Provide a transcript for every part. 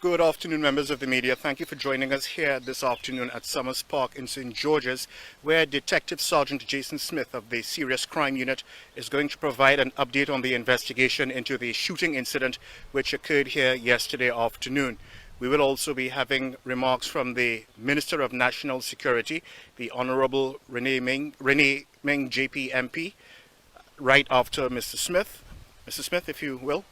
Good afternoon, members of the media. Thank you for joining us here this afternoon at Summers Park in St. George's, where Detective Sergeant Jason Smith of the Serious Crime Unit is going to provide an update on the investigation into the shooting incident which occurred here yesterday afternoon. We will also be having remarks from the Minister of National Security, the Honorable Renee Meng JP MP, right after Mr. Smith. Mr. Smith, if you will.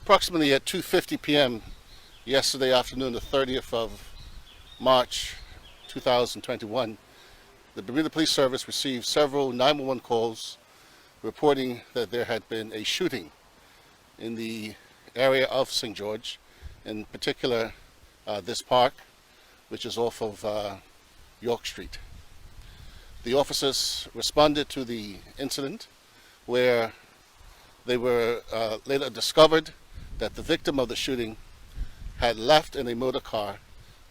Approximately at 2:50 p.m. yesterday afternoon, the 30th of March 2021, the Bermuda Police Service received several 911 calls reporting that there had been a shooting in the area of St. George, in particular this park, which is off of York Street. The officers responded to the incident, where they were later discovered that the victim of the shooting had left in a motor car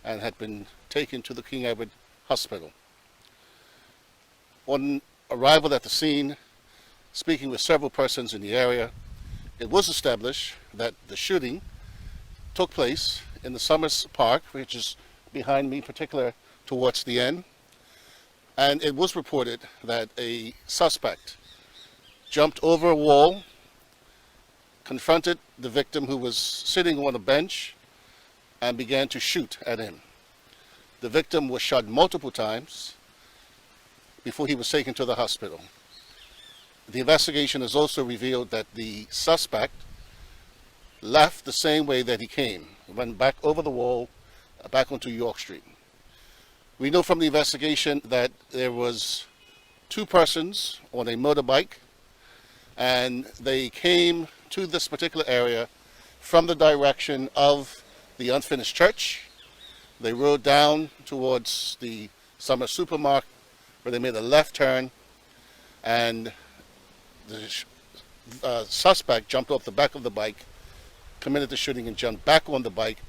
and had been taken to the King Edward Hospital. On arrival at the scene, speaking with several persons in the area, it was established that the shooting took place in the Summers Park, which is behind me, particularly towards the end, and it was reported that a suspect jumped over a wall, confronted the victim, who was sitting on a bench, and began to shoot at him. The victim was shot multiple times before he was taken to the hospital. The investigation has also revealed that the suspect left the same way that he came, went back over the wall, back onto York Street. We know from the investigation that there was two persons on a motorbike, and they came to this particular area from the direction of the unfinished church. They rode down towards the summer supermarket, where they made a left turn, and the suspect jumped off the back of the bike, committed the shooting, and jumped back on the bike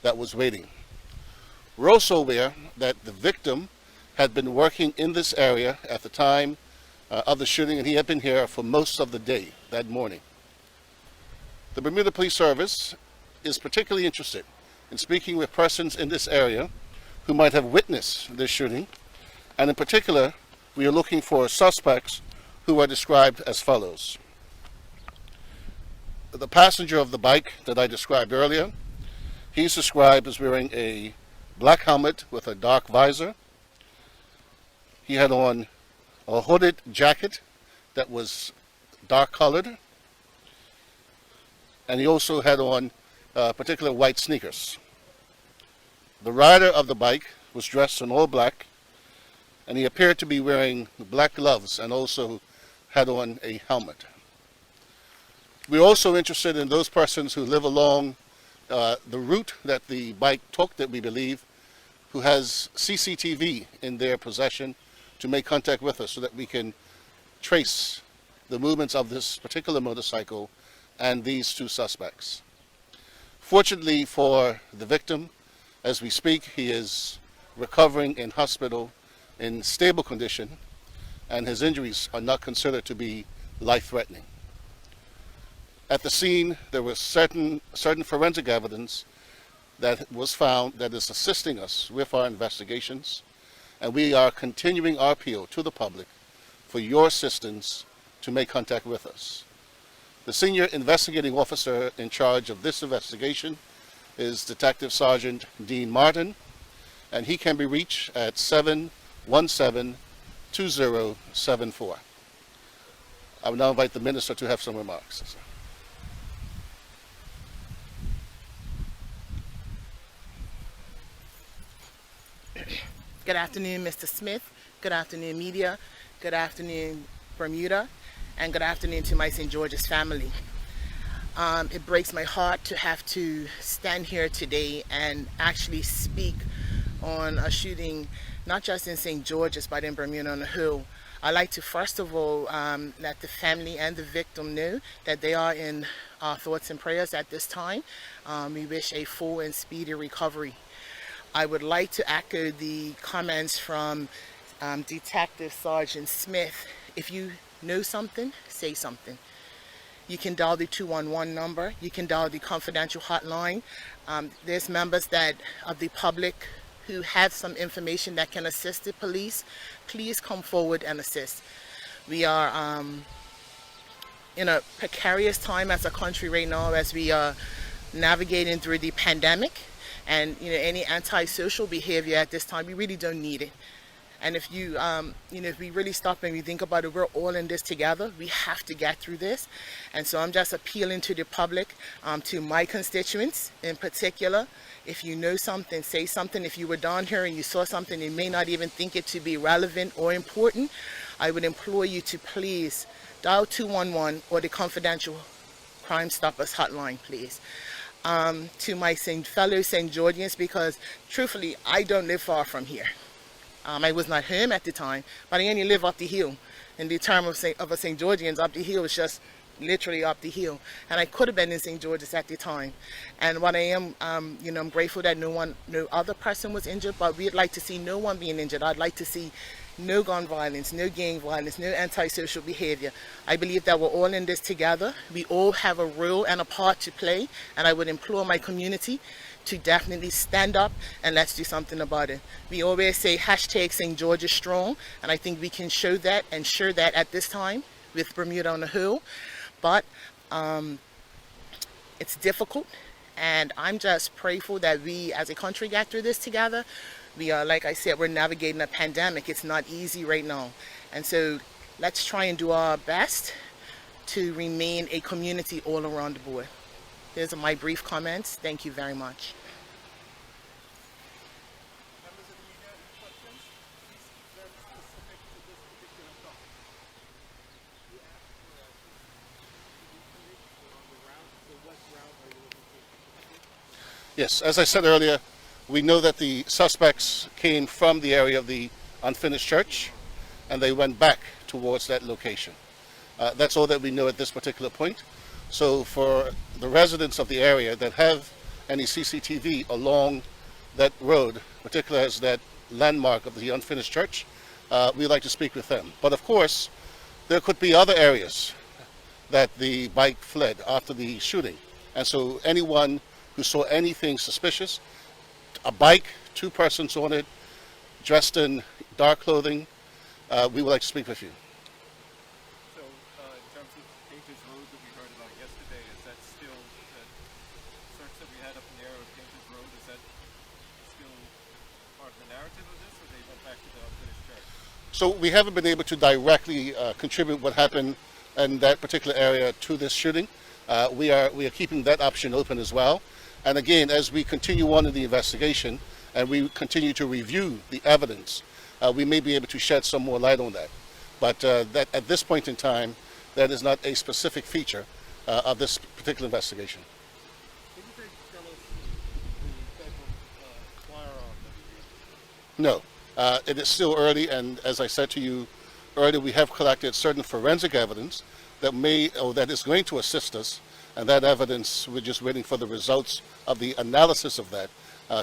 that was waiting. We're also aware that the victim had been working in this area at the time of the shooting, and he had been here for most of the day that morning. The Bermuda Police Service is particularly interested in speaking with persons in this area who might have witnessed this shooting, and in particular, we are looking for suspects who are described as follows. The passenger of the bike that I described earlier, he's described as wearing a black helmet with a dark visor. He had on a hooded jacket that was dark colored, and he also had on particular white sneakers. The rider of the bike was dressed in all black, and he appeared to be wearing black gloves and also had on a helmet. We're also interested in those persons who live along the route that the bike took, that we believe, who has CCTV in their possession, to make contact with us so that we can trace the movements of this particular motorcycle and these two suspects. Fortunately for the victim, as we speak, he is recovering in hospital in stable condition, and his injuries are not considered to be life-threatening. At the scene, there was certain forensic evidence that was found that is assisting us with our investigations, and we are continuing our appeal to the public for your assistance to make contact with us. The senior investigating officer in charge of this investigation is Detective Sergeant Dean Martin, and he can be reached at 717-2074. I will now invite the Minister to have some remarks. Good afternoon, Mr. Smith. Good afternoon, media. Good afternoon, Bermuda. And good afternoon to my St. George's family. It breaks my heart to have to stand here today and actually speak on a shooting, not just in St. George's, but in Bermuda on the whole. I'd like to first of all let the family and the victim know that they are in our thoughts and prayers at this time. We wish a full and speedy recovery. I would like to echo the comments from Detective Sergeant Smith. If you know something, say something. You can dial the 211 number. You can dial the confidential hotline. There's members of the public who have some information that can assist the police. Please come forward and assist. We are in a precarious time as a country right now as we are navigating through the pandemic. And any antisocial behavior at this time, we really don't need it. And if if we really stop and we think about it, we're all in this together. We have to get through this. And so I'm just appealing to the public, to my constituents in particular. If you know something, say something. If you were down here and you saw something, you may not even think it to be relevant or important, I would implore you to please dial 211 or the confidential Crime Stoppers hotline, please. To my fellow St. Georgians, because truthfully, I don't live far from here. I was not home at the time, but I only live up the hill. In the term of a St. Georgians, up the hill is just literally up the hill. And I could have been in St. George's at the time. And what I am, I'm grateful that no other person was injured, but we'd like to see no one being injured. I'd like to see no gun violence, no gang violence, no antisocial behavior. I believe that we're all in this together. We all have a role and a part to play, and I would implore my community to definitely stand up and let's do something about it. We always say hashtag St. George is strong, and I think we can show that and share that at this time with Bermuda on the whole. But it's difficult, and I'm just prayerful that we as a country get through this together. We are, like I said, we're navigating a pandemic. It's not easy right now. And so let's try and do our best to remain a community all around the board. Those are my brief comments. Thank you very much. Members of the media, any questions? Please keep them specific to this particular topic. You asked for a CCTV footage on the route. So what route are you looking for? Yes, as I said earlier, we know that the suspects came from the area of the unfinished church, and they went back towards that location. That's all that we know at this particular point. So for the residents of the area that have any CCTV along that road, particularly as that landmark of the unfinished church, we'd like to speak with them. But of course, there could be other areas that the bike fled after the shooting. And so anyone who saw anything suspicious, a bike, two persons on it, dressed in dark clothing, we would like to speak with you. So, in terms of Painter's Road that we heard about yesterday, is that still, the search that we had up in the area of Painter's Road, is that still part of the narrative of this, or they went back to the unfinished church? So we haven't been able to directly contribute what happened in that particular area to this shooting. We are keeping that option open as well. And again, as we continue on in the investigation and we continue to review the evidence, we may be able to shed some more light on that. But that at this point in time, that is not a specific feature of this particular investigation. Can you tell us the type of firearm that you used? No, it is still early, and as I said to you earlier, we have collected certain forensic evidence that is going to assist us, and that evidence, we're just waiting for the results of the analysis of that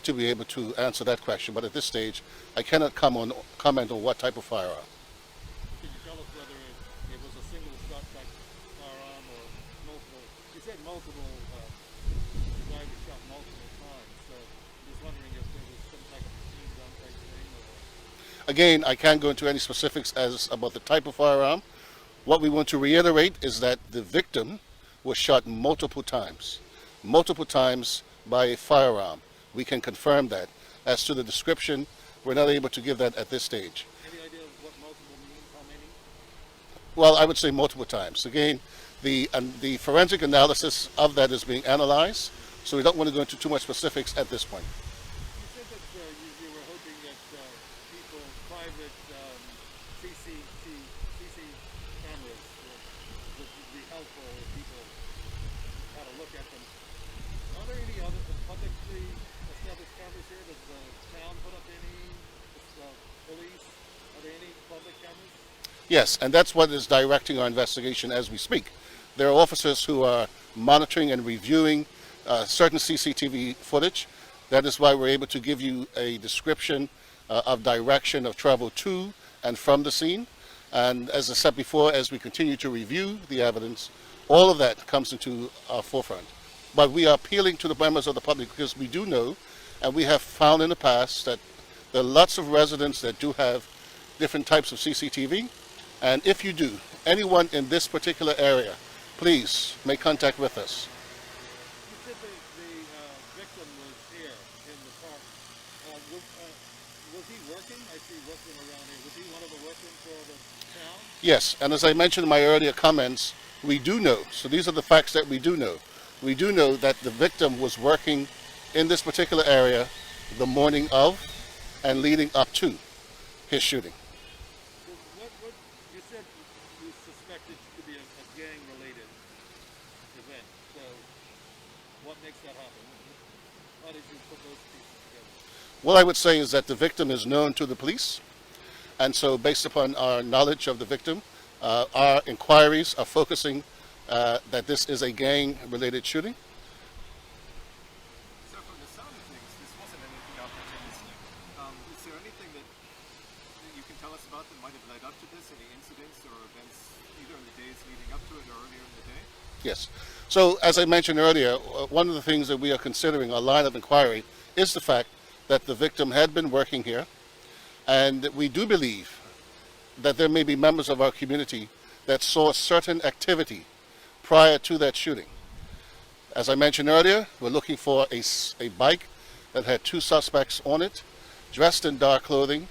to be able to answer that question. But at this stage, I cannot comment on what type of firearm. Can you tell us whether it was a single shot type firearm or multiple? You said multiple, the guy was shot multiple times, so just wondering if there was some type of machine gun type thing or... Again, I can't go into any specifics about the type of firearm. What we want to reiterate is that the victim was shot multiple times by a firearm. We can confirm that. As to the description, we're not able to give that at this stage. Any idea of what multiple means? How many? Well, I would say multiple times. Again, the forensic analysis of that is being analyzed, so we don't want to go into too much specifics at this point. You said that you were hoping that people, private CC cameras would be helpful if people had a look at them. Are there any other publicly established cameras here? Does the town put up any? Police? Are there any public cameras? Yes, and that's what is directing our investigation as we speak. There are officers who are monitoring and reviewing certain CCTV footage. That is why we're able to give you a description of direction of travel to and from the scene. And as I said before, as we continue to review the evidence, all of that comes into our forefront. But we are appealing to the members of the public because we do know, and we have found in the past, that there are lots of residents that do have different types of CCTV. And if you do, anyone in this particular area, please make contact with us. You said the victim was here in the park. Was he working? I see working around here. Was he one of the workers for the town? Yes, and as I mentioned in my earlier comments, we do know, so these are the facts that we do know. We do know that the victim was working in this particular area the morning of and leading up to his shooting. What you said you suspected to be a gang-related event. So what makes that happen? How did you put those pieces together? What I would say is that the victim is known to the police, and so based upon our knowledge of the victim, our inquiries are focusing that this is a gang-related shooting. So from the sound of things, this wasn't anything opportunistic. Is there anything that you can tell us about that might have led up to this? Any incidents or events either in the days leading up to it or earlier in the day? Yes. So as I mentioned earlier, one of the things that we are considering, our line of inquiry, is the fact that the victim had been working here, and we do believe that there may be members of our community that saw certain activity prior to that shooting. As I mentioned earlier, we're looking for a bike that had two suspects on it, dressed in dark clothing,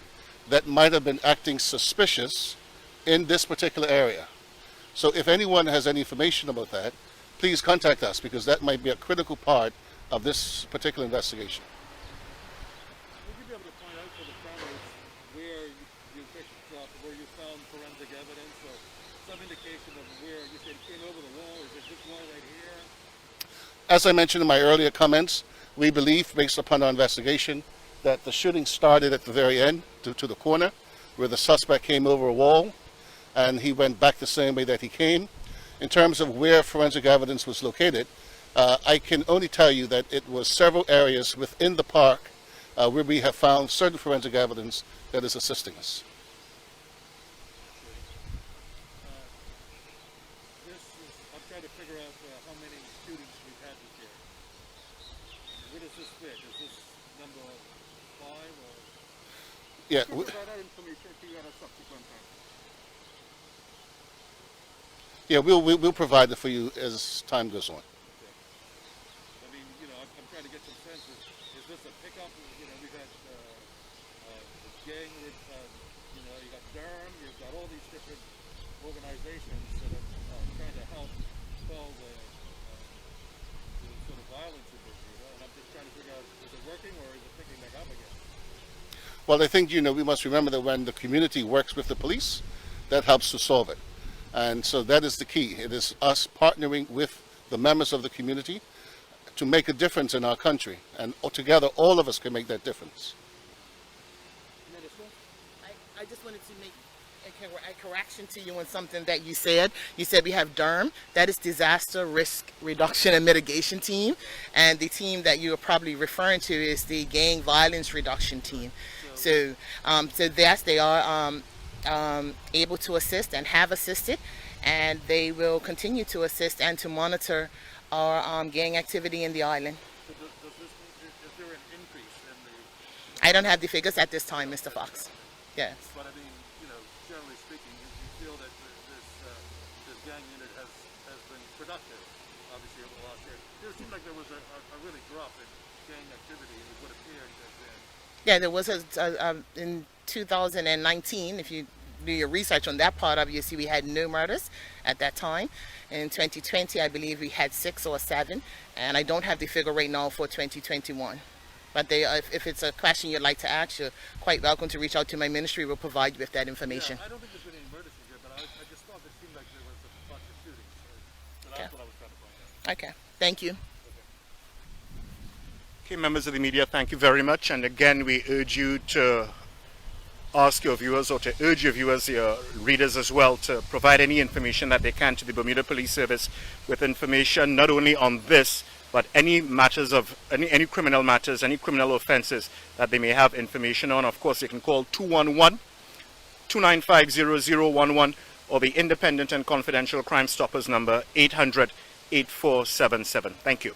that might have been acting suspicious in this particular area. So if anyone has any information about that, please contact us, because that might be a critical part of this particular investigation. Would you be able to point out for the families where you picked up, where you found forensic evidence, or some indication of where you said it came over the wall? Is it this wall right here? As I mentioned in my earlier comments, we believe, based upon our investigation, that the shooting started at the very end, to the corner, where the suspect came over a wall, and he went back the same way that he came. In terms of where forensic evidence was located, I can only tell you that it was several areas within the park where we have found certain forensic evidence that is assisting us. I'm trying to figure out how many shootings we've had this year. Where does this fit? Is this number 5 or? Yeah. Can you provide that information to you at a subsequent time? Yeah, we'll provide it for you as time goes on. I mean, I'm trying to get some sense of, is this a pickup? We've had gang with, you got Durham, you've got all these different organizations that are trying to help quell the sort of violence in Bermuda, and I'm just trying to figure out, is it working or is it picking back up again? Well, I think, we must remember that when the community works with the police, that helps to solve it. And so that is the key. It is us partnering with the members of the community to make a difference in our country. And together, all of us can make that difference. I just wanted to make a correction to you on something that you said. You said we have DERM, that is Disaster Risk Reduction and Mitigation Team, and the team that you are probably referring to is the Gang Violence Reduction Team. So yes, they are able to assist and have assisted, and they will continue to assist and to monitor our gang activity in the island. So does this mean, is there an increase in the? I don't have the figures at this time, Mr. Fox. Yes. But I mean, generally speaking, you feel that this gang unit has been productive, obviously, over the last year. It seemed like there was a really drop in gang activity. It would appear to have been. Yeah, there was in 2019, if you do your research on that part of it, you see we had no murders at that time. In 2020, I believe we had 6 or 7, and I don't have the figure right now for 2021. But if it's a question you'd like to ask, you're quite welcome to reach out to my ministry. We'll provide you with that information. Yeah, I don't think there's been any murders here, but I just thought it seemed like there was a bunch of shootings. So that's what I was trying to find out. Okay, thank you. Okay, members of the media, thank you very much. And again, we urge you to ask your viewers, or to urge your viewers, your readers as well, to provide any information that they can to the Bermuda Police Service with information not only on this, but any matters of any criminal matters, any criminal offenses that they may have information on. Of course, you can call 211 295-0011 or the Independent and Confidential Crime Stoppers number 800-8477. Thank you.